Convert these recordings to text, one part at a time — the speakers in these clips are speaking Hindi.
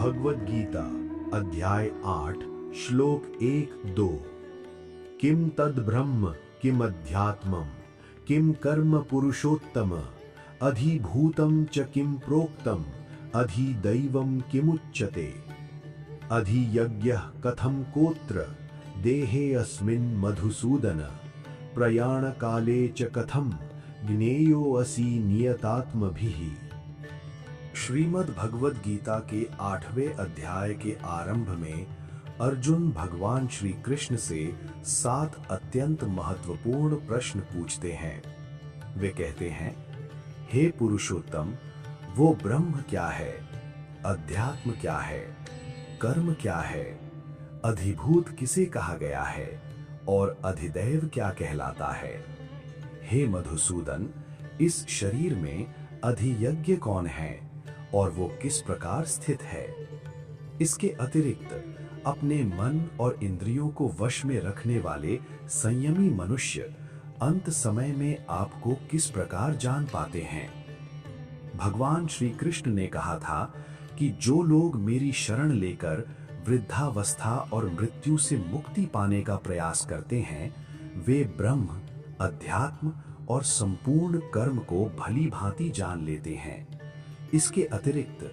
भगवद गीता अध्याय 8 श्लोक 1-2। किम तद ब्रह्म किम अध्यात्मम किम कर्म पुरुषोत्तम अधिभूतं च किम प्रोक्तम अधिदैवं किमुच्यते अधियज्ञः कथं कोत्र देहे अस्मिन् मधुसूदन प्रयाण काले च कथं ज्ञेयो असि नियतात्मभिः। श्रीमद् भगवद गीता के 8वें अध्याय के आरंभ में अर्जुन भगवान श्री कृष्ण से 7 अत्यंत महत्वपूर्ण प्रश्न पूछते हैं। वे कहते हैं, हे पुरुषोत्तम, वो ब्रह्म क्या है, अध्यात्म क्या है, कर्म क्या है, अधिभूत किसे कहा गया है और अधिदैव क्या कहलाता है। हे मधुसूदन, इस शरीर में अधियज्ञ कौन है और वो किस प्रकार स्थित है। इसके अतिरिक्त अपने मन और इंद्रियों को वश में रखने वाले संयमी मनुष्य अंत समय में आपको किस प्रकार जान पाते हैं। भगवान श्री कृष्ण ने कहा था कि जो लोग मेरी शरण लेकर वृद्धावस्था और मृत्यु से मुक्ति पाने का प्रयास करते हैं, वे ब्रह्म, अध्यात्म और संपूर्ण कर्म को भली भांति जान लेते हैं। इसके अतिरिक्त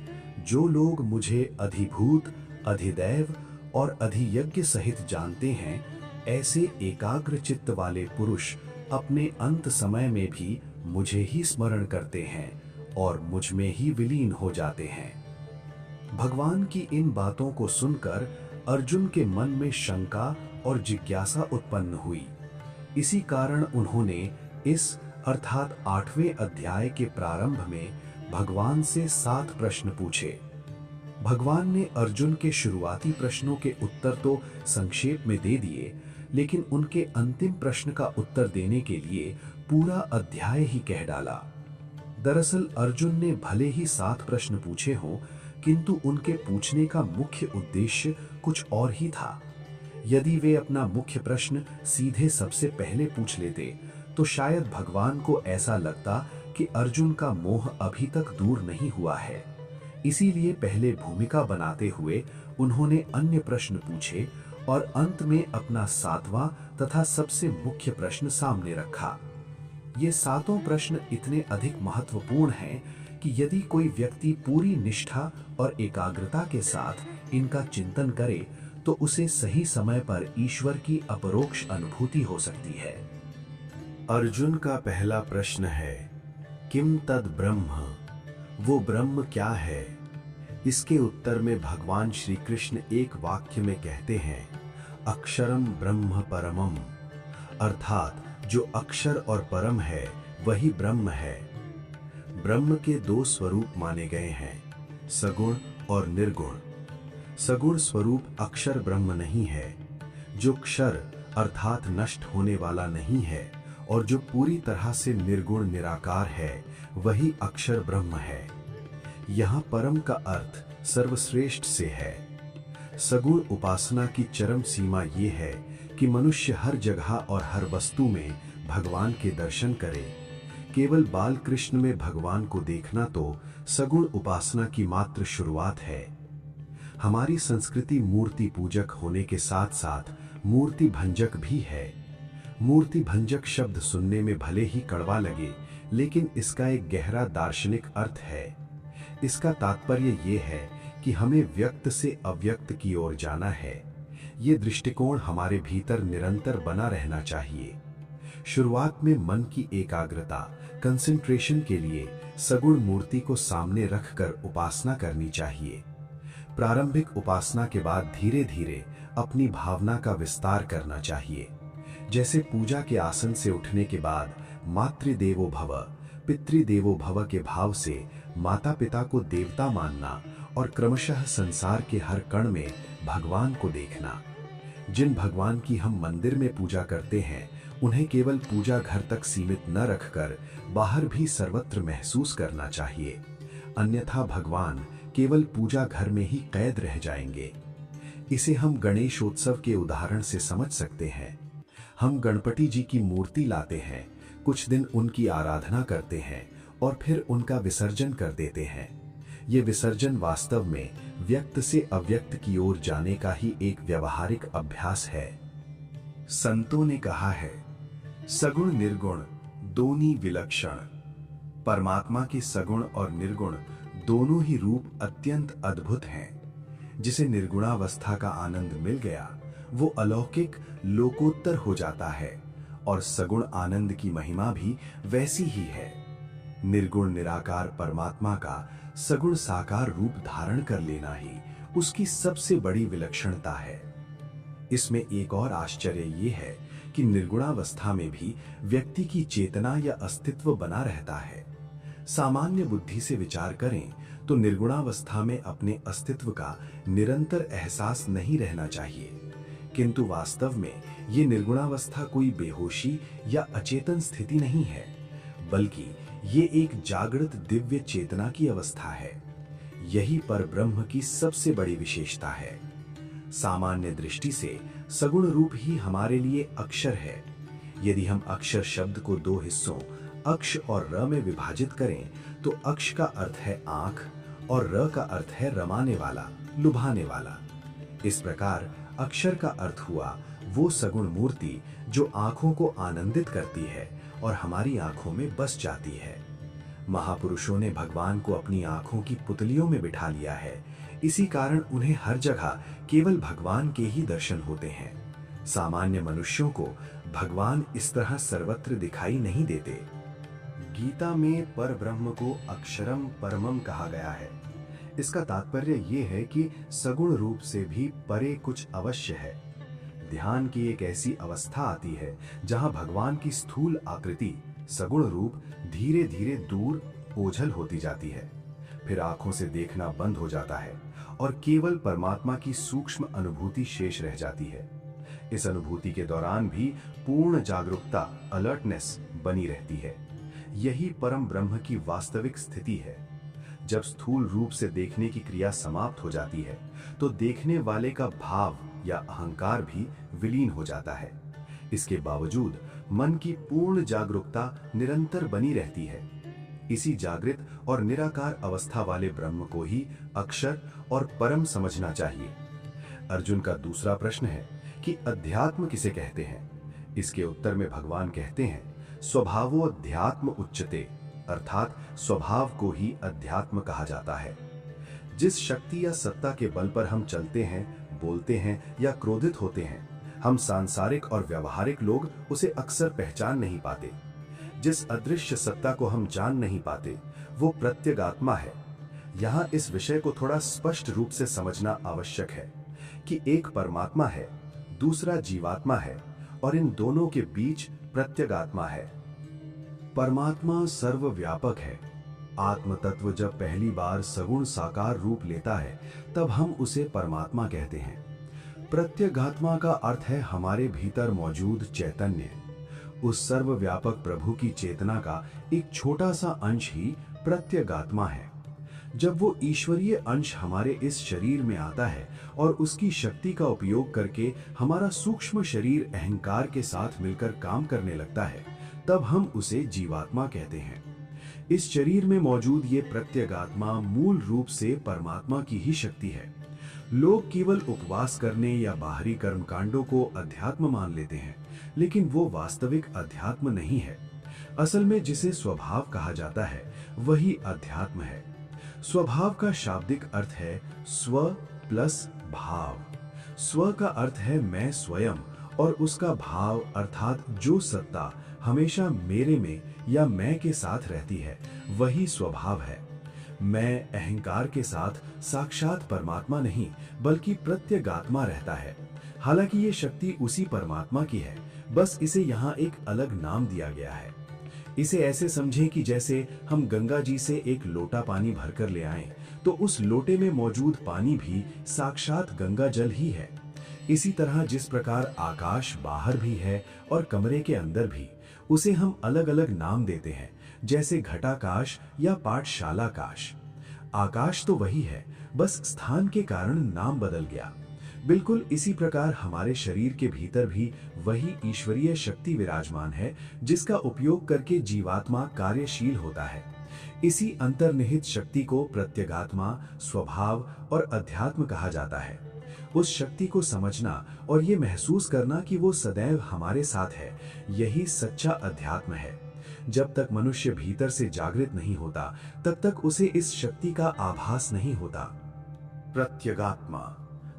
जो लोग मुझे अधिभूत, अधिदैव और अधियज्ञ सहित जानते हैं, ऐसे एकाग्र चित्त वाले पुरुष अपने अंत समय में भी मुझे ही स्मरण करते हैं और मुझ में ही विलीन हो जाते हैं। भगवान की इन बातों को सुनकर अर्जुन के मन में शंका और जिज्ञासा उत्पन्न हुई। इसी कारण उन्होंने इस अर्थात 8वें अध्याय के प्रारंभ में भगवान से 7 प्रश्न पूछे। भगवान ने अर्जुन के शुरुआती प्रश्नों के उत्तर तो संक्षेप में दे दिए, लेकिन उनके अंतिम प्रश्न का उत्तर देने के लिए पूरा अध्याय ही कह डाला। दरअसल अर्जुन ने भले ही 7 प्रश्न पूछे हों, किंतु उनके पूछने का मुख्य उद्देश्य कुछ और ही था। यदि वे अपना मुख्य प्रश्न सीधे सबसे पहले पूछ लेते तो शायद भगवान को ऐसा लगता कि अर्जुन का मोह अभी तक दूर नहीं हुआ है। इसीलिए पहले भूमिका बनाते हुए उन्होंने अन्य प्रश्न पूछे और अंत में अपना 7वां तथा सबसे मुख्य प्रश्न सामने रखा। ये 7 प्रश्न इतने अधिक महत्वपूर्ण हैं कि यदि कोई व्यक्ति पूरी निष्ठा और एकाग्रता के साथ इनका चिंतन करे तो उसे सही समय पर ईश्वर की अपरोक्ष अनुभूति हो सकती है। अर्जुन का पहला प्रश्न है, किम तद ब्रह्म, वो ब्रह्म क्या है। इसके उत्तर में भगवान श्री कृष्ण एक वाक्य में कहते हैं, अक्षरम ब्रह्म परमम, अर्थात जो अक्षर और परम है वही ब्रह्म है। ब्रह्म के 2 स्वरूप माने गए हैं, सगुण और निर्गुण। सगुण स्वरूप अक्षर ब्रह्म नहीं है। जो क्षर अर्थात नष्ट होने वाला नहीं है और जो पूरी तरह से निर्गुण निराकार है, वही अक्षर ब्रह्म है। यहाँ परम का अर्थ सर्वश्रेष्ठ से है। सगुण उपासना की चरम सीमा ये है कि मनुष्य हर जगह और हर वस्तु में भगवान के दर्शन करे। केवल बाल कृष्ण में भगवान को देखना तो सगुण उपासना की मात्र शुरुआत है। हमारी संस्कृति मूर्ति पूजक होने के साथ साथ मूर्ति भंजक भी है। मूर्ति भंजक शब्द सुनने में भले ही कड़वा लगे, लेकिन इसका एक गहरा दार्शनिक अर्थ है। इसका तात्पर्य ये है कि हमें व्यक्त से अव्यक्त की ओर जाना है। ये दृष्टिकोण हमारे भीतर निरंतर बना रहना चाहिए। शुरुआत में मन की एकाग्रता, कंसंट्रेशन के लिए सगुण मूर्ति को सामने रखकर उपासना करनी चाहिए। प्रारंभिक उपासना के बाद धीरे धीरे अपनी भावना का विस्तार करना चाहिए। जैसे पूजा के आसन से उठने के बाद मातृदेवो भव, पितृदेवो भव के भाव से माता पिता को देवता मानना और क्रमशः संसार के हर कण में भगवान को देखना। जिन भगवान की हम मंदिर में पूजा करते हैं, उन्हें केवल पूजा घर तक सीमित न रखकर बाहर भी सर्वत्र महसूस करना चाहिए, अन्यथा भगवान केवल पूजा घर में ही कैद रह जाएंगे। इसे हम गणेशोत्सव के उदाहरण से समझ सकते हैं। हम गणपति जी की मूर्ति लाते हैं, कुछ दिन उनकी आराधना करते हैं और फिर उनका विसर्जन कर देते हैं। ये विसर्जन वास्तव में व्यक्त से अव्यक्त की ओर जाने का ही एक व्यवहारिक अभ्यास है। संतों ने कहा है, सगुण निर्गुण दोनों विलक्षण। परमात्मा के सगुण और निर्गुण दोनों ही रूप अत्यंत अद्भुत हैं। जिसे निर्गुणावस्था का आनंद मिल गया वो अलौकिक लोकोत्तर हो जाता है, और सगुण आनंद की महिमा भी वैसी ही है। निर्गुण निराकार परमात्मा का सगुण साकार रूप धारण कर लेना ही उसकी सबसे बड़ी विलक्षणता है। इसमें एक और आश्चर्य ये है कि निर्गुणावस्था में भी व्यक्ति की चेतना या अस्तित्व बना रहता है। सामान्य बुद्धि से विचार करें तो निर्गुणावस्था में अपने अस्तित्व का निरंतर एहसास नहीं रहना चाहिए, किंतु वास्तव में ये निर्गुणावस्था कोई बेहोशी या अचेतन स्थिति नहीं है, बल्कि ये एक जागृत दिव्य चेतना की अवस्था है। यही परब्रह्म की सबसे बड़ी विशेषता है। सामान्य दृष्टि से सगुण रूप ही हमारे लिए अक्षर है। यदि हम अक्षर शब्द को दो हिस्सों अक्ष और र में विभाजित करें तो अक्ष का अर्थ है आंख और र का अर्थ है रमाने वाला, लुभाने वाला। इस प्रकार अक्षर का अर्थ हुआ वो सगुण मूर्ति जो आंखों को आनंदित करती है और हमारी आंखों में बस जाती है। महापुरुषों ने भगवान को अपनी आंखों की पुतलियों में बिठा लिया है। इसी कारण उन्हें हर जगह केवल भगवान के ही दर्शन होते हैं। सामान्य मनुष्यों को भगवान इस तरह सर्वत्र दिखाई नहीं देते। गीता में परब्रह्म को अक्षरम परमम कहा गया है। इसका तात्पर्य ये है कि सगुण रूप से भी परे कुछ अवश्य है। ध्यान की एक ऐसी अवस्था आती है जहां भगवान की स्थूल आकृति सगुण रूप धीरे धीरे दूर ओझल होती जाती है। फिर आंखों से देखना बंद हो जाता है और केवल परमात्मा की सूक्ष्म अनुभूति शेष रह जाती है। इस अनुभूति के दौरान भी पूर्ण जागरूकता, अलर्टनेस बनी रहती है। यही परम ब्रह्म की वास्तविक स्थिति है। जब स्थूल रूप से देखने की क्रिया समाप्त हो जाती है तो देखने वाले का भाव या अहंकार भी विलीन हो जाता है। इसके बावजूद मन की पूर्ण जागरूकता निरंतर बनी रहती है। इसी जागृत और निराकार अवस्था वाले ब्रह्म को ही अक्षर और परम समझना चाहिए। अर्जुन का दूसरा प्रश्न है कि अध्यात्म किसे कहते हैं। इसके उत्तर में भगवान कहते हैं, स्वभावोऽध्यात्म उच्यते, अर्थात स्वभाव को ही अध्यात्म कहा जाता है। जिस शक्ति या सत्ता के बल पर हम चलते हैं, बोलते हैं या क्रोधित होते हैं, हम सांसारिक और व्यवहारिक लोग उसे अक्सर पहचान नहीं पाते। जिस अदृश्य सत्ता को हम जान नहीं पाते वो प्रत्यगात्मा है। यहाँ इस विषय को थोड़ा स्पष्ट रूप से समझना आवश्यक है कि एक परमात्मा है, दूसरा जीवात्मा है और इन दोनों के बीच प्रत्यगात्मा है। परमात्मा सर्वव्यापक है। आत्म तत्व जब पहली बार सगुण साकार रूप लेता है तब हम उसे परमात्मा कहते हैं। प्रत्यगात्मा का अर्थ है हमारे भीतर मौजूद चैतन्य। उस सर्वव्यापक प्रभु की चेतना का एक छोटा सा अंश ही प्रत्यगात्मा है। जब वो ईश्वरीय अंश हमारे इस शरीर में आता है और उसकी शक्ति का उपयोग करके हमारा सूक्ष्म शरीर अहंकार के साथ मिलकर काम करने लगता है, तब हम उसे जीवात्मा कहते हैं। इस शरीर में मौजूद ये प्रत्यगात्मा मूल रूप से परमात्मा की ही शक्ति है। लोग केवल उपवास करने या बाहरी कर्मकांडों को अध्यात्म मान लेते हैं, लेकिन वो वास्तविक अध्यात्म नहीं है। असल में जिसे स्वभाव कहा जाता है वही अध्यात्म है। स्वभाव का शाब्दिक अर्थ है स्व प्लस भाव। स्व का अर्थ है मैं स्वयं और उसका भाव अर्थात जो सत्ता हमेशा मेरे में या मैं के साथ रहती है वही स्वभाव है। मैं अहंकार के साथ साक्षात परमात्मा नहीं बल्कि प्रत्यगात्मा रहता है। हालांकि ये शक्ति उसी परमात्मा की है, बस इसे यहाँ एक अलग नाम दिया गया है। इसे ऐसे समझें कि जैसे हम गंगा जी से एक लोटा पानी भरकर ले आएं, तो उस लोटे में मौजूद पानी भी साक्षात गंगा जल ही है। इसी तरह जिस प्रकार आकाश बाहर भी है और कमरे के अंदर भी, उसे हम अलग अलग नाम देते हैं, जैसे घटाकाश या पाठशालाकाश। आकाश तो वही है, बस स्थान के कारण नाम बदल गया। बिल्कुल इसी प्रकार हमारे शरीर के भीतर भी वही ईश्वरीय शक्ति विराजमान है, जिसका उपयोग करके जीवात्मा कार्यशील होता है। इसी अंतर्निहित शक्ति को प्रत्यगात्मा, स्वभाव और अध्यात्म कहा जाता है। उस शक्ति को समझना और ये महसूस करना कि वो सदैव हमारे साथ है, यही सच्चा अध्यात्म है। जब तक मनुष्य भीतर से जागृत नहीं होता, तब तक उसे इस शक्ति का आभास नहीं होता। प्रत्यगात्मा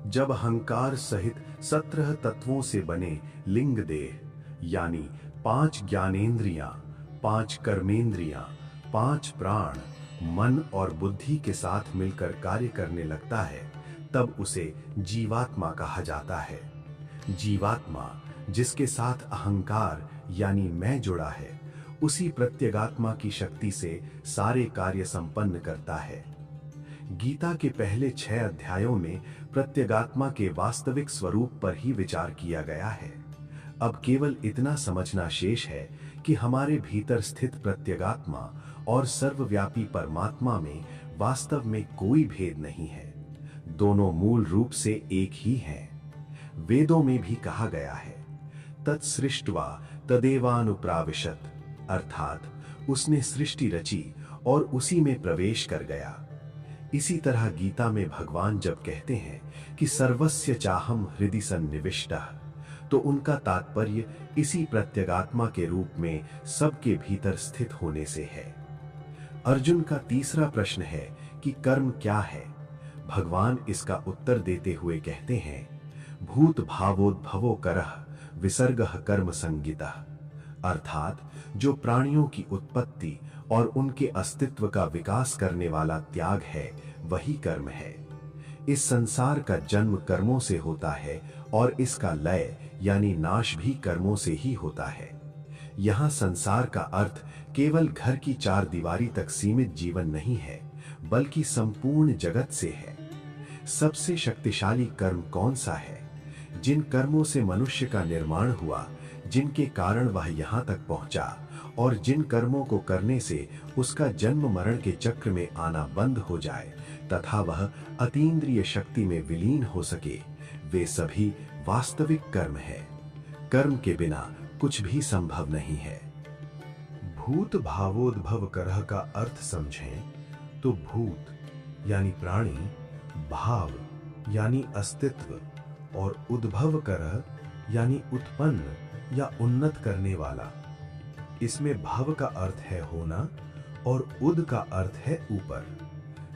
जब अहंकार सहित 17 तत्वों से बने लिंग देह यानी 5 ज्ञानेंद्रियां, 5 कर्मेंद्रियां, 5 प्राण, मन और बुद्धि के साथ मिलकर कार्य करने लगता है, तब उसे जीवात्मा कहा जाता है। जीवात्मा जिसके साथ अहंकार यानी मैं जुड़ा है, उसी प्रत्यगात्मा की शक्ति से सारे कार्य संपन्न करता है। गीता के पहले 6 अध्यायों में प्रत्यगात्मा के वास्तविक स्वरूप पर ही विचार किया गया है। अब केवल इतना समझना शेष है कि हमारे भीतर स्थित प्रत्यगात्मा और सर्वव्यापी परमात्मा में वास्तव में कोई भेद नहीं है। दोनों मूल रूप से एक ही हैं। वेदों में भी कहा गया है, तत्सृष्ट्वा तदेवानुप्राविशत, अर्थात उसने सृष्टि रची और उसी में प्रवेश कर गया। इसी तरह गीता में भगवान जब कहते हैं कि सर्वस्य चाहम हृदि सन्निविष्टः, तो उनका तात्पर्य इसी प्रत्यगात्मा के रूप में सबके भीतर स्थित होने से है। अर्जुन का तीसरा प्रश्न है कि कर्म क्या है। भगवान इसका उत्तर देते हुए कहते हैं, भूत भावोद्भवो करः विसर्गः कर्म संगितः, अर्थात जो प्राणियों की उत्पत्ति और उनके अस्तित्व का विकास करने वाला त्याग है, वही कर्म है। इस संसार का जन्म कर्मों से होता है और इसका लय यानी नाश भी कर्मों से ही होता है। यहाँ संसार का अर्थ केवल घर की 4 दीवारी तक सीमित जीवन नहीं है, बल्कि संपूर्ण जगत से है। सबसे शक्तिशाली कर्म कौन सा है? जिन कर्मों से मनुष्य का निर्माण हुआ, जिनके कारण वह यहाँ तक पहुँचा, और जिन कर्मों को करने से उसका जन्म मरण के चक्र में आना बंद हो जाए तथा वह अतीन्द्रिय शक्ति में विलीन हो सके, वे सभी वास्तविक कर्म है। कर्म के बिना कुछ भी संभव नहीं है। भूत भावोद्भव करह का अर्थ समझें तो भूत यानी प्राणी, भाव यानी अस्तित्व और उद्भव करह यानी उत्पन्न या उन्नत करने वाला। इसमें भव का अर्थ है होना और उद का अर्थ है ऊपर।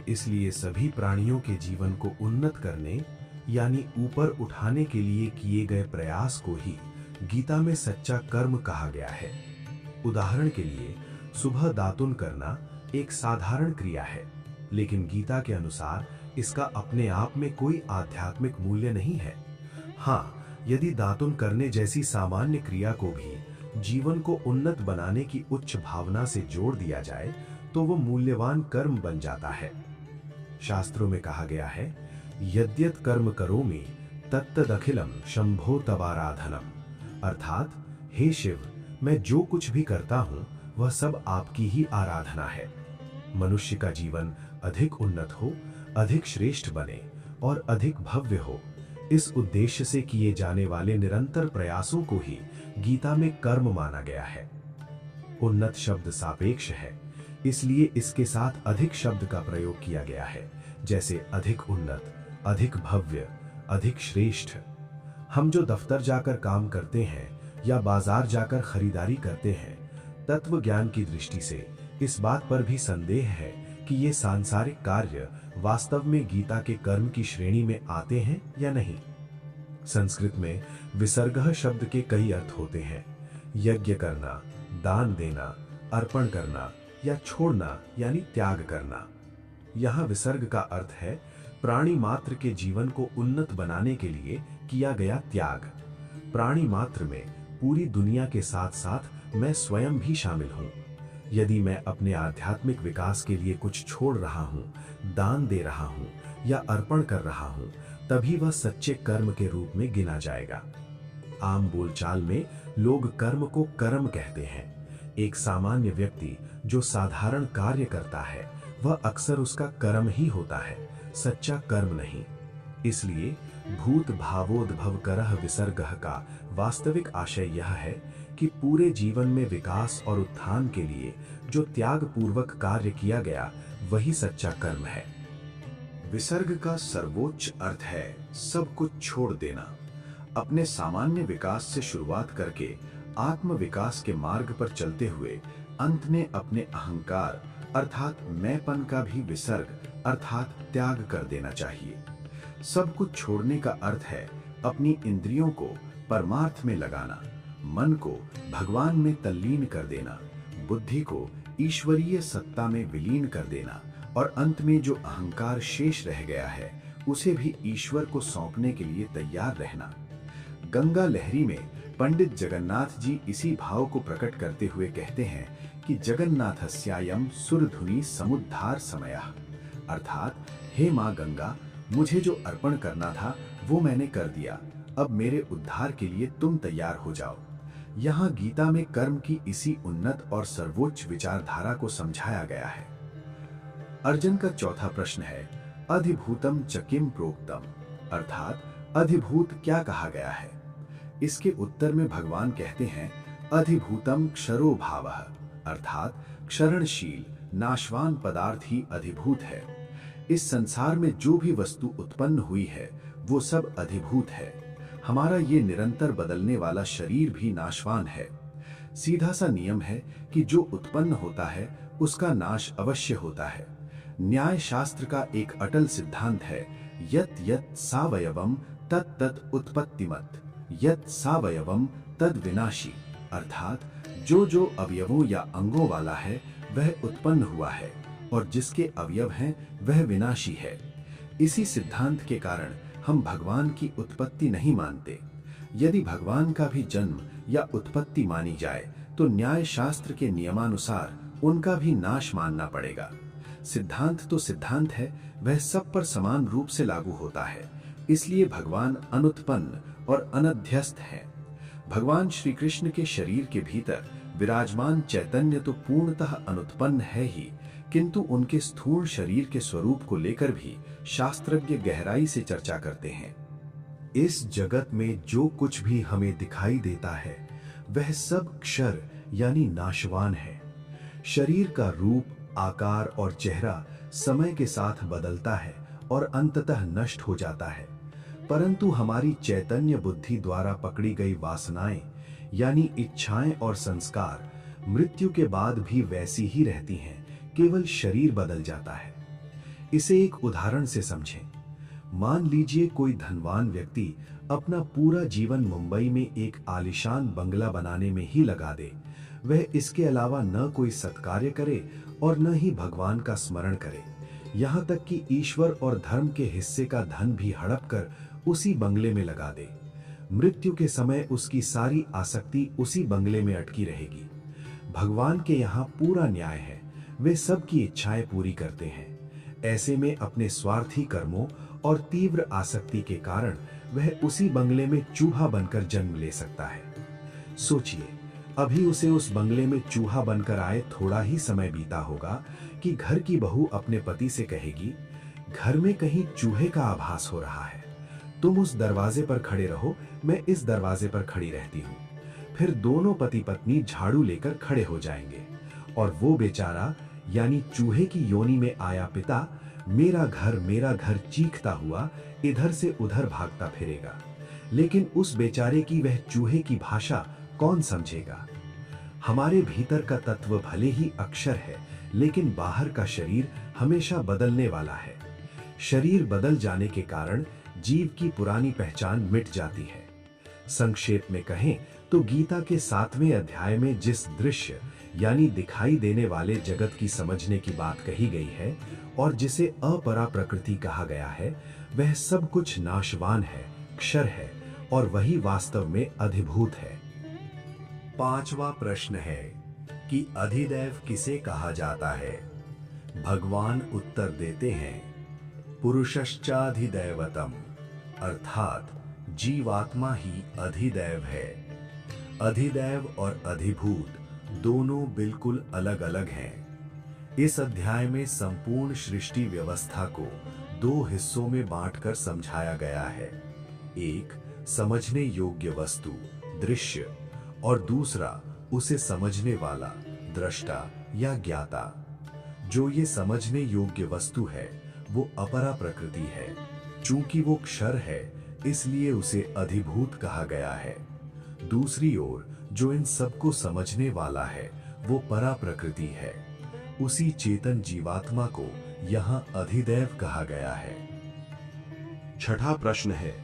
इसलिए सभी प्राणियों के जीवन को उन्नत करने यानी ऊपर उठाने के लिए किए गए प्रयास को ही गीता में सच्चा कर्म कहा गया है। उदाहरण के लिए सुबह दातुन करना एक साधारण क्रिया है, लेकिन गीता के अनुसार इसका अपने आप में कोई आध्यात्मिक मूल्य नहीं है। हाँ, यदि दातुन करने जैसी सामान्य क्रिया को भी जीवन को उन्नत बनाने की उच्च भावना से जोड़ दिया जाए तो वो मूल्यवान कर्म बन जाता है। शास्त्रों में कहा गया है, यद्यत कर्म करोमि तत्तदखिलम शंभो तवाराधनम, अर्थात हे शिव, मैं जो कुछ भी करता हूँ वह सब आपकी ही आराधना है। मनुष्य का जीवन अधिक उन्नत हो, अधिक श्रेष्ठ बने और अधिक भव्य हो, इस उद्देश्य से किए जाने वाले निरंतर प्रयासों को ही गीता में कर्म माना गया है। उन्नत शब्द सापेक्ष है, इसलिए इसके साथ अधिक शब्द का प्रयोग किया गया है, जैसे अधिक उन्नत, अधिक भव्य, अधिक श्रेष्ठ। हम जो दफ्तर जाकर काम करते हैं या बाजार जाकर खरीदारी करते हैं, तत्व ज्ञान की दृष्टि से इस बात पर भी संदेह है कि ये सांसारिक कार्य वास्तव में गीता के कर्म की श्रेणी में आते हैं या नहीं। संस्कृत में विसर्गः शब्द के कई अर्थ होते हैं। यज्ञ करना, दान देना, अर्पण करना या छोड़ना यानी त्याग करना। यहाँ विसर्ग का अर्थ है प्राणी मात्र के जीवन को उन्नत बनाने के लिए किया गया त्याग। प्राणी मात्र में पूरी दुनिया के साथ साथ मैं स्वयं भी शामिल हूँ। यदि मैं अपने आध्यात्मिक विकास के लिए कुछ छोड़ रहा हूँ, दान दे रहा हूँ या अर्पण कर रहा हूँ, तभी वह सच्चे कर्म के रूप में गिना जाएगा। आम बोलचाल में लोग कर्म को कर्म कहते हैं। एक सामान्य व्यक्ति जो साधारण कार्य करता है, वह अक्सर उसका कर्म ही होता है, सच्चा कर्म नहीं। इसलिए भूत भावोद्भव करह विसर्गः का वास्तविक आशय यह है कि पूरे जीवन में विकास और उत्थान के लिए जो त्यागपूर्वक कार्य किया गया वही सच्चा कर्म है। विसर्ग का सर्वोच्च अर्थ है सब कुछ छोड़ देना। अपने सामान्य विकास से शुरुआत करके आत्म विकास के मार्ग पर चलते हुए अंत में अपने अहंकार अर्थात मैंपन का भी विसर्ग अर्थात त्याग कर देना चाहिए। सब कुछ छोड़ने का अर्थ है अपनी इंद्रियों को परमार्थ में लगाना, मन को भगवान में तल्लीन कर देना, बुद्धि को ईश्वरीय सत्ता में विलीन कर देना और अंत में जो अहंकार शेष रह गया है उसे भी ईश्वर को सौंपने के लिए तैयार रहना। गंगा लहरी में पंडित जगन्नाथ जी इसी भाव को प्रकट करते हुए कहते हैं कि जगन्नाथस्यायम सुरधुनि समुद्धार समयः, अर्थात हे माँ गंगा, मुझे जो अर्पण करना था वो मैंने कर दिया, अब मेरे उद्धार के लिए तुम तैयार हो जाओ। यहाँ गीता में कर्म की इसी उन्नत और सर्वोच्च विचारधारा को समझाया गया है। अर्जुन का चौथा प्रश्न है अधिभूतम च किम प्रोक्तम, अर्थात अधिभूत क्या कहा गया है। इसके उत्तर में भगवान कहते हैं अधिभूतम क्षरो भावः, अर्थात क्षरणशील नाशवान पदार्थ ही अधिभूत है। इस संसार में जो भी वस्तु उत्पन्न हुई है वो सब अधिभूत है। हमारा ये निरंतर बदलने वाला शरीर भी नाशवान है। सीधा सा नियम है कि जो उत्पन्न होता है उसका नाश अवश्य होता है। न्याय शास्त्र का एक अटल सिद्धांत है यत् यत् सावयवम तत् तत् उत्पत्तिमत्, यत् सावयवम तद विनाशी, अर्थात जो जो अवयवों या अंगों वाला है वह उत्पन्न हुआ है और जिसके अवयव हैं वह विनाशी है। इसी सिद्धांत के कारण हम भगवान की उत्पत्ति नहीं मानते। यदि भगवान का भी जन्म या उत्पत्ति मानी जाए तो न्याय शास्त्र के नियमानुसार उनका भी नाश मानना पड़ेगा। सिद्धांत तो सिद्धांत है, वह सब पर समान रूप से लागू होता है। इसलिए भगवान अनुत्पन्न और अनध्यस्त हैं। भगवान श्री कृष्ण के शरीर के भीतर विराजमान चैतन्य तो पूर्णतः अनुत्पन्न है ही, किंतु उनके स्थूल शरीर के स्वरूप को लेकर भी शास्त्रज्ञ गहराई से चर्चा करते हैं। इस जगत में जो कुछ भी हमें दिखाई देता है वह सब क्षर यानी नाशवान है। शरीर का रूप, आकार और चेहरा समय के साथ बदलता है और अंततः नष्ट हो जाता है, परंतु हमारी चैतन्य बुद्धि द्वारा पकड़ी गई वासनाएं यानी इच्छाएं और संस्कार मृत्यु के बाद भी वैसी ही रहती हैं, केवल शरीर बदल जाता है। इसे एक उदाहरण से समझें। मान लीजिए कोई धनवान व्यक्ति अपना पूरा जीवन मुंबई में एक आलीशान बंगला बनाने में ही लगा दे। वह इसके अलावा न कोई सत्कार्य करे और न ही भगवान का स्मरण करे। यहाँ तक कि ईश्वर और धर्म के हिस्से का धन भी हड़प कर उसी बंगले में लगा दे। मृत्यु के समय उसकी सारी आसक्ति उसी बंगले में अटकी रहेगी। भगवान के यहाँ पूरा न्याय है, वे सबकी इच्छाएं पूरी करते हैं। ऐसे में अपने स्वार्थी कर्मों और तीव्र आसक्ति के कारण वह उसी बंगले में चूहा बनकर जन्म ले सकता है। सोचिए, अभी उसे उस बंगले में चूहा बनकर आए थोड़ा ही समय बीता होगा कि घर की बहू अपने पति से कहेगी, घर में कहीं चूहे का आभास हो रहा है, तुम उस दरवाजे पर खड़े रहो, मैं इस दरवाजे पर खड़ी रहती हूँ। फिर दोनों पति पत्नी झाड़ू लेकर खड़े हो जाएंगे और वो बेचारा यानी चूहे की योनि में आया पिता मेरा घर चीखता हुआ इधर से उधर भागता फिरेगा। लेकिन उस बेचारे की वह चूहे की भाषा कौन समझेगा? हमारे भीतर का तत्व भले ही अक्षर है, लेकिन बाहर का शरीर हमेशा बदलने वाला है। शरीर बदल जाने के कारण जीव की पुरानी पहचान मिट जाती है। संक्षेप में कहें तो गीता के 7वें अध्याय में जिस दृश्य यानी दिखाई देने वाले जगत की समझने की बात कही गई है और जिसे अपरा प्रकृति कहा गया है, वह सब कुछ नाशवान है, क्षर है और वही वास्तव में अधिभूत है। 5वां प्रश्न है कि अधिदैव किसे कहा जाता है? भगवान उत्तर देते हैं पुरुषश्चाधिदैवतम, अर्थात जीवात्मा ही अधिदैव है। अधिदैव और अधिभूत दोनों बिल्कुल अलग अलग हैं। इस अध्याय में संपूर्ण सृष्टि व्यवस्था को 2 हिस्सों में बांटकर समझाया गया है। एक समझने योग्य वस्तु, दृश्य, और दूसरा उसे समझने वाला, दृष्टा या ज्ञाता। जो ये समझने योग्य वस्तु है वो अपरा प्रकृति है। चूंकि वो क्षर है इसलिए उसे अधिभूत कहा गया है। दूसरी ओर जो इन सबको समझने वाला है वो परा प्रकृति है। उसी चेतन जीवात्मा को यहाँ अधिदैव कहा गया है। छठा प्रश्न है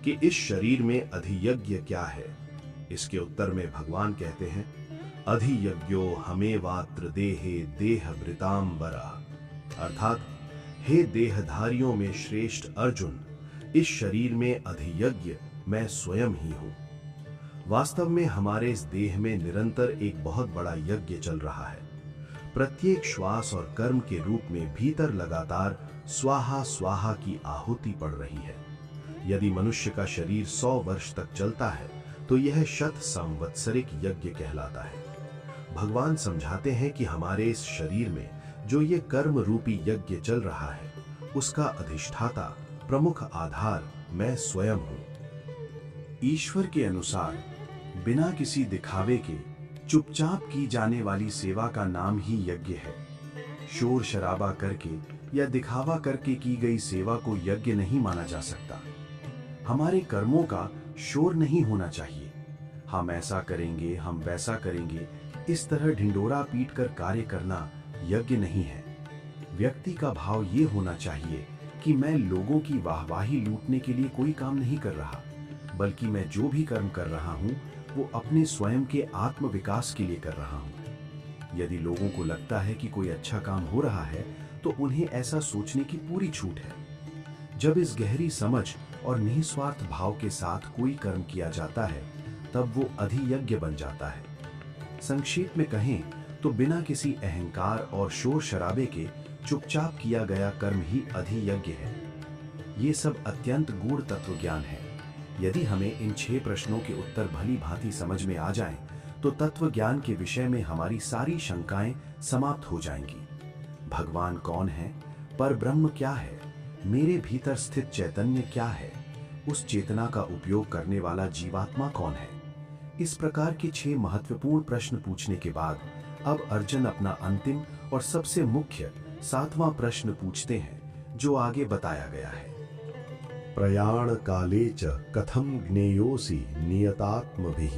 कि इस शरीर में अधियज्ञ क्या है। इसके उत्तर में भगवान कहते हैं, अधियज्ञो हमेवात्र देहे देहभृतांबरा। अर्थात हे देहधारियों में श्रेष्ठ अर्जुन, इस शरीर में अधियज्ञ मैं स्वयं ही हूं। वास्तव में हमारे इस देह में निरंतर एक बहुत बड़ा यज्ञ चल रहा है। प्रत्येक श्वास और कर्म के रूप में भीतर लगातार स्वाहा स्वाहा की आहुति पड़ रही है। यदि मनुष्य का शरीर 100 वर्ष तक चलता है तो यह शत संवत्सरिक यज्ञ कहलाता है। भगवान समझाते हैं कि हमारे इस शरीर में जो ये कर्म रूपी यज्ञ चल रहा है उसका अधिष्ठाता, प्रमुख आधार मैं स्वयं हूं। ईश्वर के अनुसार बिना किसी दिखावे के चुपचाप की जाने वाली सेवा का नाम ही यज्ञ है। शोर शराबा करके या दिखावा करके की गई सेवा को यज्ञ नहीं माना जा सकता। हमारे कर्मों का शोर नहीं होना चाहिए। हम ऐसा करेंगे, हम वैसा करेंगे, इस तरह ढिंडोरा पीट कर कार्य करना यज्ञ नहीं है। व्यक्ति का भाव ये होना चाहिए कि मैं लोगों की वाहवाही लूटने के लिए कोई काम नहीं कर रहा, बल्कि मैं जो भी कर्म कर रहा हूँ वो अपने स्वयं के आत्म विकास के लिए कर रहा हूँ। यदि लोगों को लगता है कि कोई अच्छा काम हो रहा है तो उन्हें ऐसा सोचने की पूरी छूट है। जब इस गहरी समझ और निस्वार्थ भाव के साथ कोई कर्म किया जाता है तब वो अधियज्ञ बन जाता है। संक्षेप में कहें तो बिना किसी अहंकार और शोर शराबे के चुपचाप किया गया कर्म ही अधियज्ञ है। ये सब अत्यंत गूढ़ तत्व ज्ञान है। यदि हमें इन 6 प्रश्नों के उत्तर भली भांति समझ में आ जाएं, तो तत्व ज्ञान के विषय में हमारी सारी शंकाएं समाप्त हो जाएंगी। भगवान कौन है? पर ब्रह्म क्या है? मेरे भीतर स्थित चैतन्य क्या है? उस चेतना का उपयोग करने वाला जीवात्मा कौन है? इस प्रकार के 6 महत्वपूर्ण प्रश्न पूछने के बाद अब अर्जुन अपना अंतिम और सबसे मुख्य 7वां प्रश्न पूछते हैं, जो आगे बताया गया है। प्रयाण काले च कथम ज्ञेयोसि नियतात्मभिः।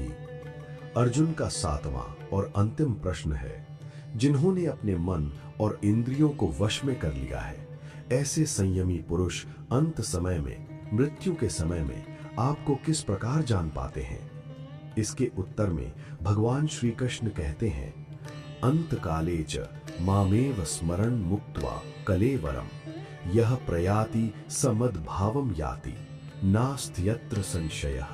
अर्जुन का 7वां और अंतिम प्रश्न है, जिन्होंने अपने मन और इंद्रियों को वश में कर लिया है, ऐसे संयमी पुरुष अंत समय में, मृत्यु के समय में आपको किस प्रकार जान पाते हैं? इसके उत्तर में भगवान श्री कृष्ण कहते हैं, अंत काले च मामेव स्मरण मुक्त्वा कलेवरम यह प्रयाति समद्भावम याति नास्त्यत्र संशयः।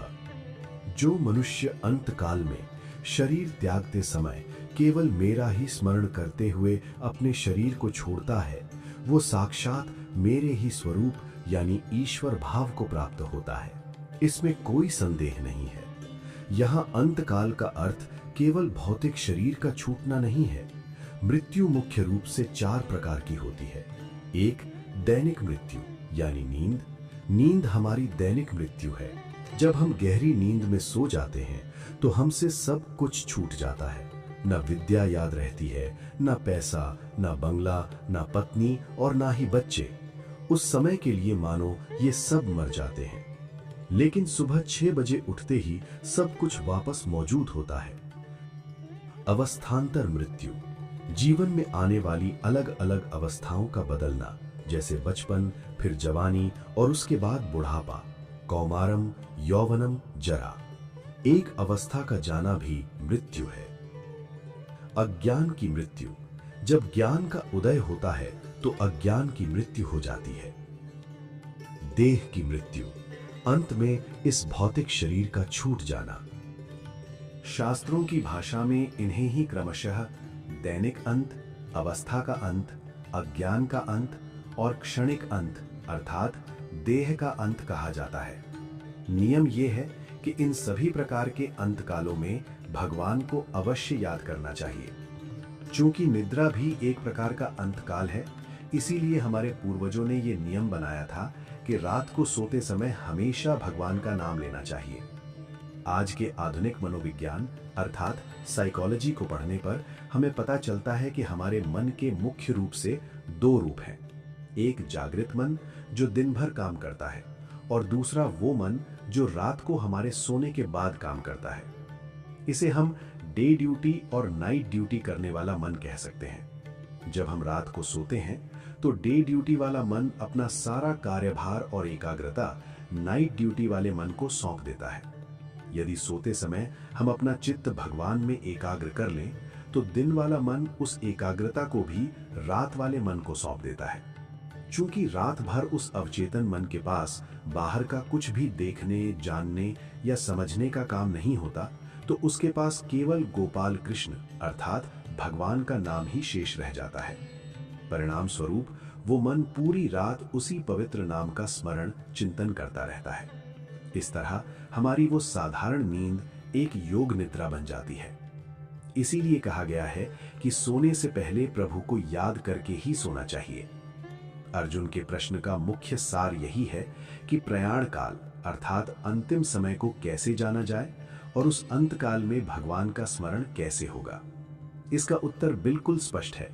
जो मनुष्य अंत काल में शरीर त्यागते समय केवल मेरा ही स्मरण करते हुए अपने शरीर को छोड़ता है, वो साक्षात मेरे ही स्वरूप यानी ईश्वर भाव को प्राप्त होता है। इसमें कोई संदेह नहीं है। यहाँ अंत काल का अर्थ केवल भौतिक शरीर का छूटना नहीं है। मृत्यु मुख्य रूप से 4 प्रकार की होती है। एक, दैनिक मृत्यु यानी नींद। नींद हमारी दैनिक मृत्यु है। जब हम गहरी नींद में सो जाते हैं तो हमसे सब कुछ छूट जाता है। न विद्या याद रहती है, न पैसा, न बंगला, न पत्नी और न ही बच्चे। उस समय के लिए मानो ये सब मर जाते हैं। लेकिन सुबह 6 बजे उठते ही सब कुछ वापस मौजूद होता है। अवस्थांतर मृत्यु, जीवन में आने वाली अलग अलग अवस्थाओं का बदलना, जैसे बचपन, फिर जवानी और उसके बाद बुढ़ापा, कौमारम, यौवनम, जरा। एक अवस्था का जाना भी मृत्यु है। अज्ञान की मृत्यु, जब ज्ञान का उदय होता है तो अज्ञान की मृत्यु हो जाती है। देह की मृत्यु, अंत में इस भौतिक शरीर का छूट जाना। शास्त्रों की भाषा में इन्हें ही क्रमशः दैनिक अंत, अवस्था का अंत, अज्ञान का अंत और क्षणिक अंत अर्थात देह का अंत कहा जाता है। नियम यह है कि इन सभी प्रकार के अंत कालों में भगवान को अवश्य याद करना चाहिए। चूंकि निद्रा भी एक प्रकार का अंत काल है, इसीलिए हमारे पूर्वजों ने ये नियम बनाया था कि रात को सोते समय हमेशा भगवान का नाम लेना चाहिए। आज के आधुनिक मनोविज्ञान अर्थात साइकोलॉजी को पढ़ने पर हमें पता चलता है कि हमारे मन के मुख्य रूप से दो रूप हैं। एक जागृत मन जो दिन भर काम करता है और दूसरा वो मन जो रात को हमारे सोने के बाद काम करता है। इसे हम डे ड्यूटी और नाइट ड्यूटी करने वाला मन कह सकते हैं। जब हम रात को सोते हैं तो डे ड्यूटी वाला मन अपना सारा कार्यभार और एकाग्रता नाइट ड्यूटी वाले मन को सौंप देता है। यदि सोते समय हम अपना चित्त भगवान में एकाग्र कर लें तो दिन वाला मन उस एकाग्रता को भी रात वाले मन को सौंप देता है। चूंकि रात भर उस अवचेतन मन के पास बाहर का कुछ भी देखने, जानने या समझने का काम नहीं होता, तो उसके पास केवल गोपाल कृष्ण अर्थात भगवान का नाम ही शेष रह जाता है। परिणाम स्वरूप वो मन पूरी रात उसी पवित्र नाम का स्मरण चिंतन करता रहता है। इस तरह हमारी वो साधारण नींद एक योग निद्रा बन जाती है। इसीलिए कहा गया है कि सोने से पहले प्रभु को याद करके ही सोना चाहिए। अर्जुन के प्रश्न का मुख्य सार यही है कि प्रयाण काल अर्थात अंतिम समय को कैसे जाना जाए और उस अंत काल में भगवान का स्मरण कैसे होगा। इसका उत्तर बिल्कुल स्पष्ट है।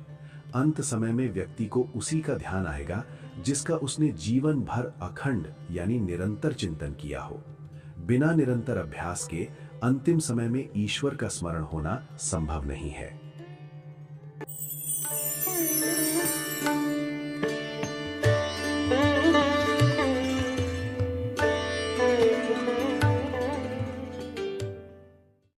अंत समय में व्यक्ति को उसी का ध्यान आएगा जिसका उसने जीवन भर अखंड यानी निरंतर चिंतन किया हो। बिना निरंतर अभ्यास के अंतिम समय में ईश्वर का स्मरण होना संभव नहीं है।